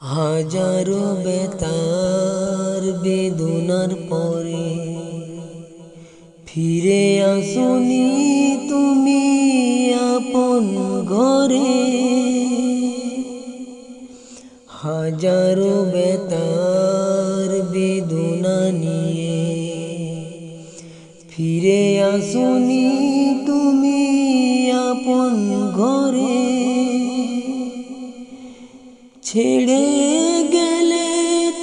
হাজারো বেতার বেদনার পরে ফিরে আসনি তুমি আপন ঘরে। হাজারো বেতার বেদনা নিয়ে ফিরে আসনি তুমি আপন ঘরে। ছেড়ে গেলে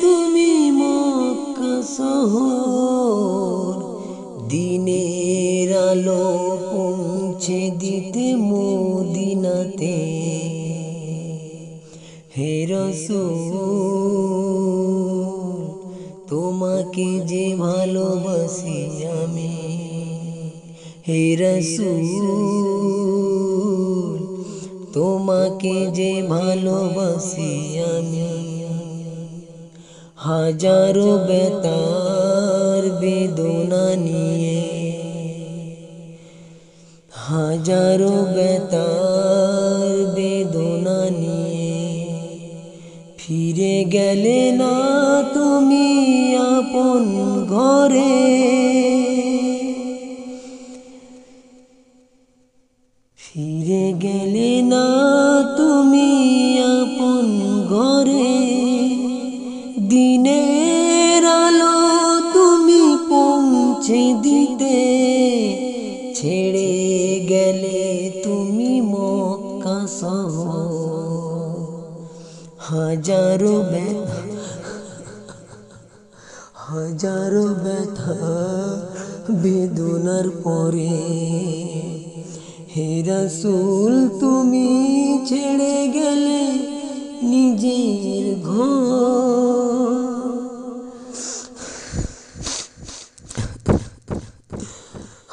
তুমি মক্কা শহর, দিনের আলো পৌঁছে দিতে মদিনাতে। হে রাসূল তোমাকে যে ভালোবাসি আমি, হে রাসূল তোমাকে যে ভালোবাসি আমি। হাজারো বেতার বেদনা নিয়ে, হাজারো বেতার বেদনা নিয়ে ফিরে গেলে না তুমি আপন ঘরে। ফিরে গেলে না তুমি আপন ঘরে। দিনের আলো তুমি পৌঁছে দিতে ছেড়ে গেলে তুমি মক্কা শহর। হাজারো ব্যথা, হাজারো ব্যথা বেদনার পরে হে রাসূল তুমি ছেড়ে গেলে নিজের ঘর।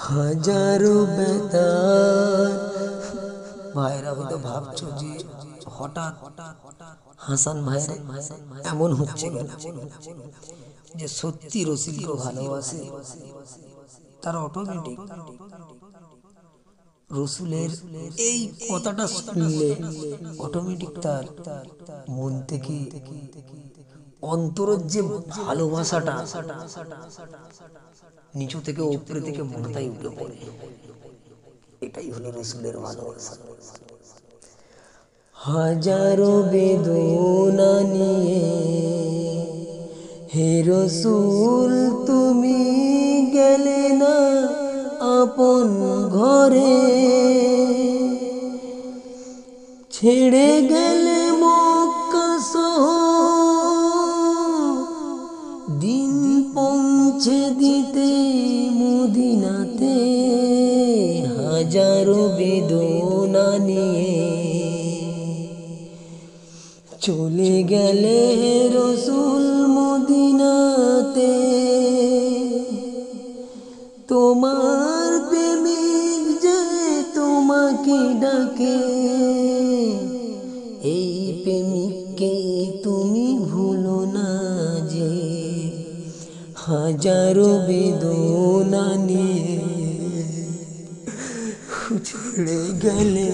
হাজারো বেতার। ভাইরা হয়তো ভাবছো যে হঠাৎ হাসান ভাইয়ের এমন হচ্ছে কেন, যে সত্যি রসুলকে ভালোবাসে তার অটোমেটিক রসুলের এই কথাটা শুনলে অটোমেটিক তার মন থেকে অন্তরের যে ভালোবাসাটা নিচু থেকে উপরে থেকে মাথায় উঠে পড়ে। এটাই হলো রসুলের ভালোবাসা। হাজারো বেদনা নিয়ে হে রাসূল তুমি গেলে না আপন ঘরে। ছেড়ে গেলে মক্কা শহর, দিন পৌঁছে দিতে মদিনাতে। হাজারো বেদনা নিয়ে চলে গেলে রাসূল মদিনাতে। তোমার প্রেমিক যে তোমাকে ডাকে, এই প্রেমিককে তুমি ভুলো না যে। হাজারো বেদনা নিয়ে ছেড়ে গেলে